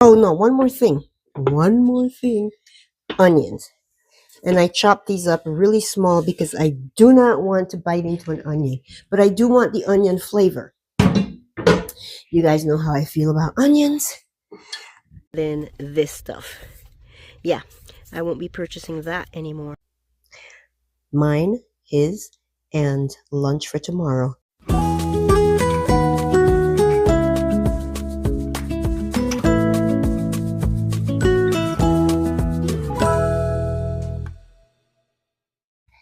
Oh no, one more thing. One more thing. Onions. And I chop these up really small because I do not want to bite into an onion, but I do want the onion flavor. You guys know how I feel about onions. Then this stuff. Yeah, I won't be purchasing that anymore. Mine, his, and lunch for tomorrow.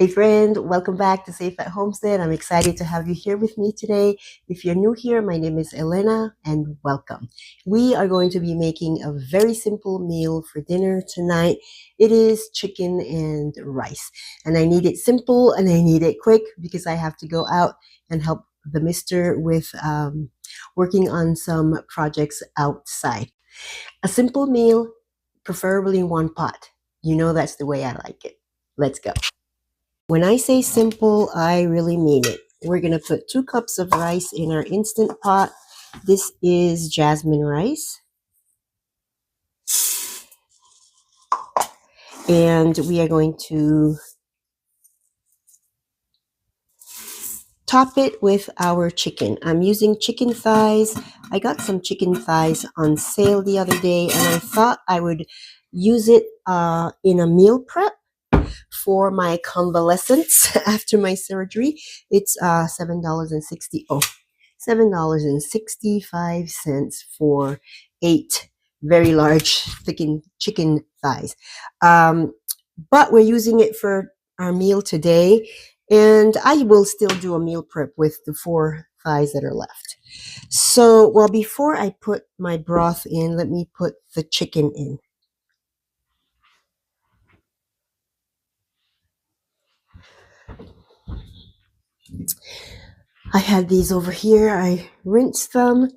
Hey friend, welcome back to Safe at Homestead. I'm excited to have you here with me today. If you're new here, my name is Elena and welcome. We are going to be making a very simple meal for dinner tonight. It is chicken and rice. And I need it simple and I need it quick because I have to go out and help the mister with working on some projects outside. A simple meal, preferably in one pot. You know that's the way I like it. Let's go. When I say simple, I really mean it. We're going to put 2 cups of rice in our Instant Pot. This is jasmine rice. And we are going to top it with our chicken. I'm using chicken thighs. I got some chicken thighs on sale the other day, and I thought I would use it in a meal prep for my convalescence after my surgery. It's $7.65 for 8 very large thickened chicken thighs. But we're using it for our meal today, and I will still do a meal prep with the 4 thighs that are left. So, well, before I put my broth in, let me put the chicken in. I had these over here. I rinsed them,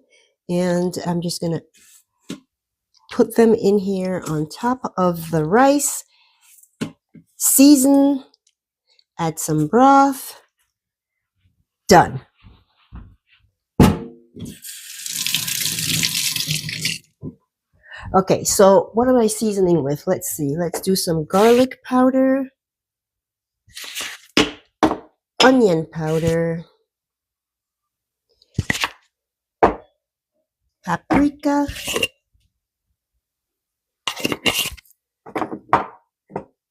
and I'm just going to put them in here on top of the rice. Season, add some broth. Done. Okay, so what am I seasoning with? Let's see. Let's do some garlic powder, onion powder, paprika,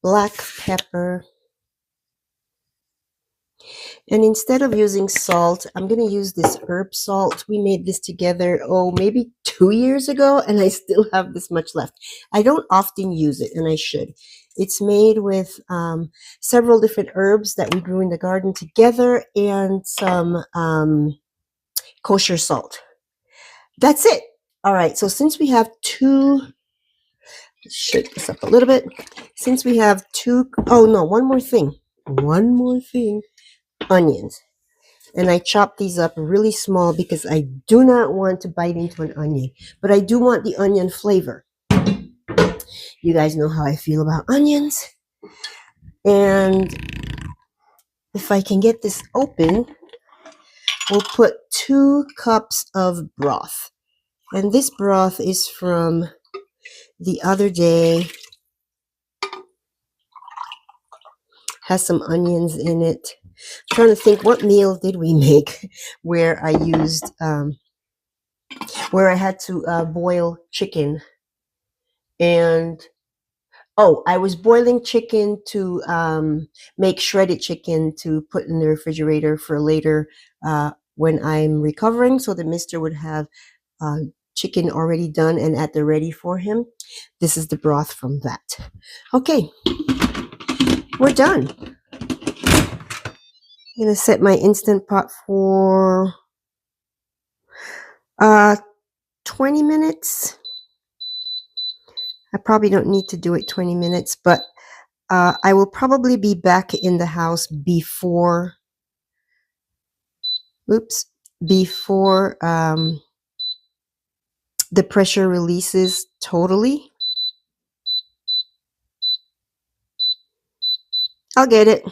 black pepper. And instead of using salt, I'm going to use this herb salt. We made this together, maybe 2 years ago, and I still have this much left. I don't often use it, and I should. It's made with several different herbs that we grew in the garden together and some kosher salt. That's it. All right, so since we have let's shake this up a little bit. Since we have one more thing. One more thing. Onions. And I chop these up really small because I do not want to bite into an onion, but I do want the onion flavor. You guys know how I feel about onions. And if I can get this open, we'll put 2 cups of broth. And this broth is from the other day. Has some onions in it. I'm trying to think, what meal did we make where I used where I had to boil chicken, and I was boiling chicken to make shredded chicken to put in the refrigerator for later when I'm recovering, so the mister would have chicken already done and at the ready for him. This is the broth from that. Okay, we're done. I'm going to set my Instant Pot for 20 minutes. I probably don't need to do it 20 minutes, but I will probably be back in the house before the pressure releases totally. I'll get it.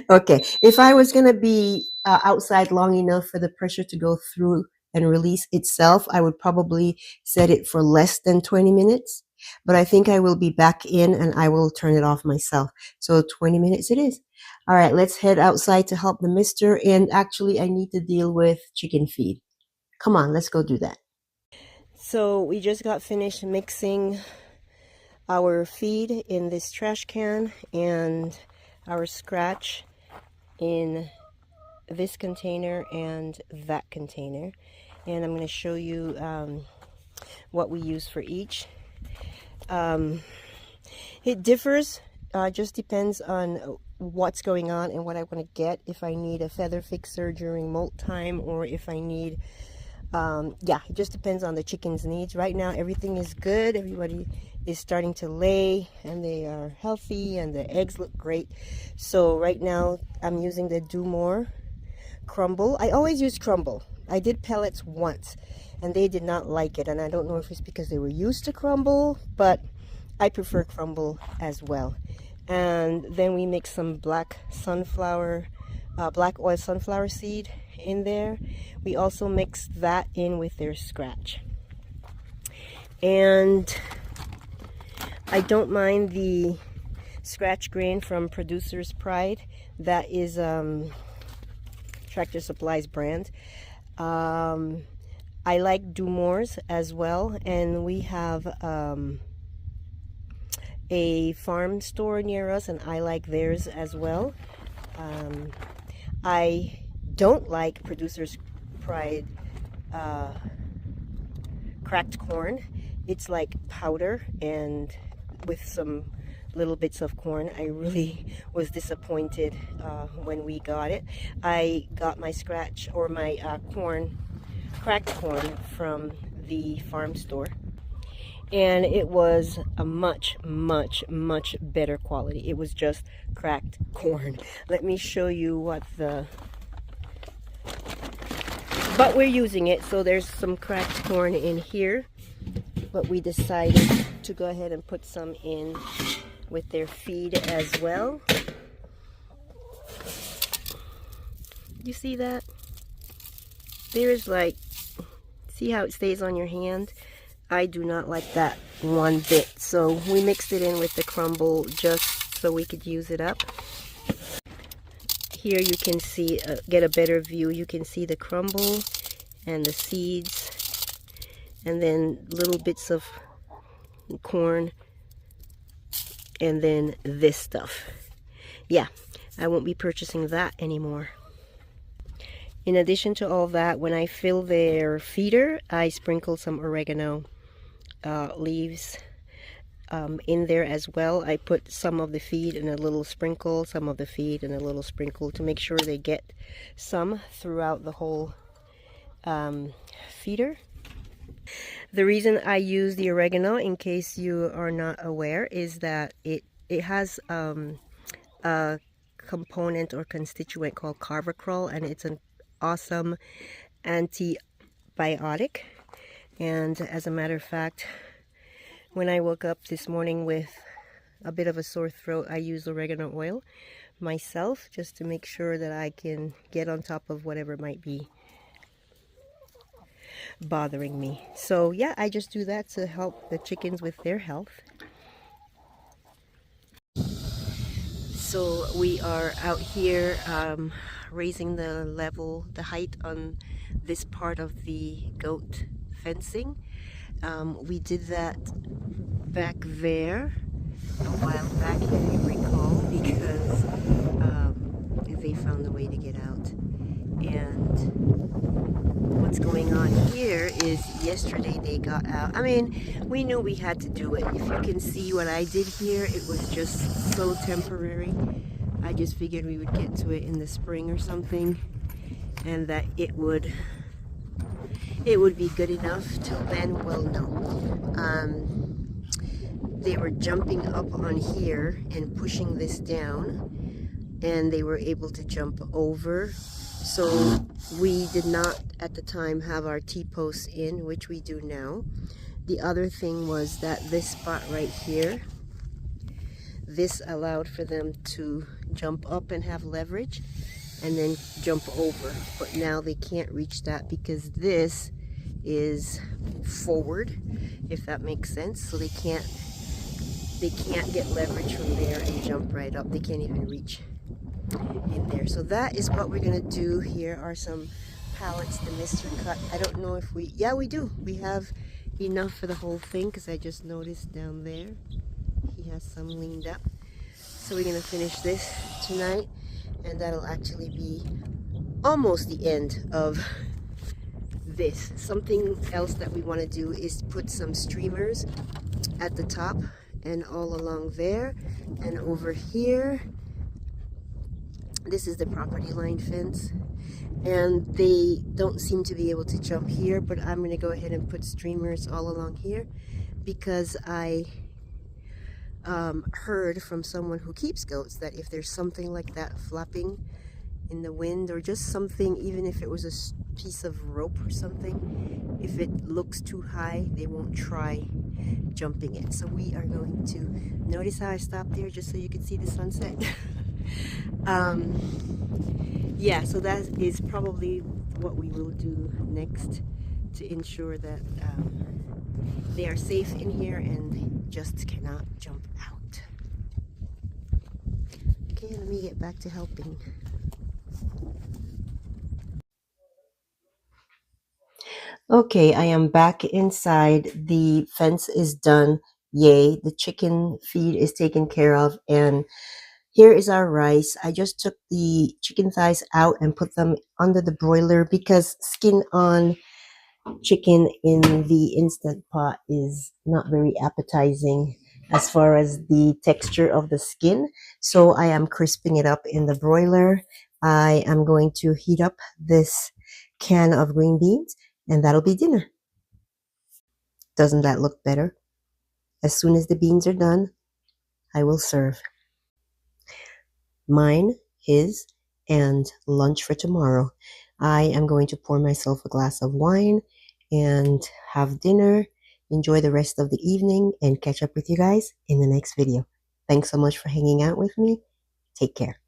Okay, if I was going to be outside long enough for the pressure to go through and release itself, I would probably set it for less than 20 minutes. But I think I will be back in and I will turn it off myself. So 20 minutes it is. All right, let's head outside to help the mister. And actually, I need to deal with chicken feed. Come on, let's go do that. So we just got finished mixing our feed in this trash can and our scratch in this container and that container. And I'm going to show you what we use for each. It differs, just depends on what's going on and what I want to get. If I need a feather fixer during molt time, or if I need yeah, it just depends on the chicken's needs. Right now everything is good. Everybody is starting to lay and they are healthy and the eggs look great. So right now I'm using the Do More crumble. I always use crumble. I did pellets once and they did not like it, and I don't know if it's because they were used to crumble, but I prefer crumble as well. And then we mix some black oil sunflower seed in there. We also mix that in with their scratch. And I don't mind the scratch grain from Producer's Pride. That is Tractor Supply's brand. I like Do More's as well, and we have a farm store near us, and I like theirs as well. I don't like Producer's Pride cracked corn. It's like powder and with some little bits of corn. I really was disappointed when we got it. I got my scratch or my cracked corn from the farm store, and it was a much better quality. It was just cracked corn. Let me show you but we're using it. So there's some cracked corn in here, but we decided to go ahead and put some in with their feed as well. You see that? There's like, see how it stays on your hand? I do not like that one bit. So we mixed it in with the crumble just so we could use it up. Here you can see, get a better view. You can see the crumble and the seeds, and then little bits of corn, and then this stuff. Yeah, I won't be purchasing that anymore. In addition to all that, when I fill their feeder, I sprinkle some oregano leaves in there as well. I put some of the feed and a little sprinkle, some of the feed and a little sprinkle, to make sure they get some throughout the whole feeder. The reason I use the oregano, in case you are not aware, is that it has a component or constituent called carvacrol, and it's an awesome antibiotic. And as a matter of fact, when I woke up this morning with a bit of a sore throat, I used oregano oil myself just to make sure that I can get on top of whatever might be bothering me. So yeah, I just do that to help the chickens with their health. So we are out here raising the height on this part of the goat fencing. We did that back there a while back, if you recall, because they found a way to get out. And what's going on here is yesterday they got out. I mean, we knew we had to do it. If you can see what I did here, it was just so temporary. I just figured we would get to it in the spring or something, and that it would be good enough. Till then, well, no. They were jumping up on here and pushing this down, and they were able to jump over. So we did not at the time have our T-posts in, which we do now. The other thing was that this spot right here, this allowed for them to jump up and have leverage, and then jump over. But now they can't reach that because this is forward, if that makes sense. So they can't get leverage from there and jump right up. They can't even reach in there. So that is what we're gonna do. Here are some pallets the mister cut. I don't know if we, yeah, we do. We have enough for the whole thing because I just noticed down there he has some leaned up. So we're gonna finish this tonight, and that'll actually be almost the end of this. Something else that we want to do is put some streamers at the top and all along there and over here. This is the property line fence, and they don't seem to be able to jump here, but I'm going to go ahead and put streamers all along here because I heard from someone who keeps goats that if there's something like that flapping in the wind, or just something, even if it was a piece of rope or something, if it looks too high, they won't try jumping it. So we are going to, notice how I stopped there just so you could see the sunset. Yeah, so that is probably what we will do next to ensure that they are safe in here and just cannot jump out. Okay, let me get back to helping. Okay, I am back inside. The fence is done. Yay, the chicken feed is taken care of, and here is our rice. I just took the chicken thighs out and put them under the broiler because skin on chicken in the Instant Pot is not very appetizing as far as the texture of the skin. So I am crisping it up in the broiler. I am going to heat up this can of green beans, and that'll be dinner. Doesn't that look better? As soon as the beans are done, I will serve. Mine, his, and lunch for tomorrow. I am going to pour myself a glass of wine and have dinner, enjoy the rest of the evening, and catch up with you guys in the next video. Thanks so much for hanging out with me. Take care.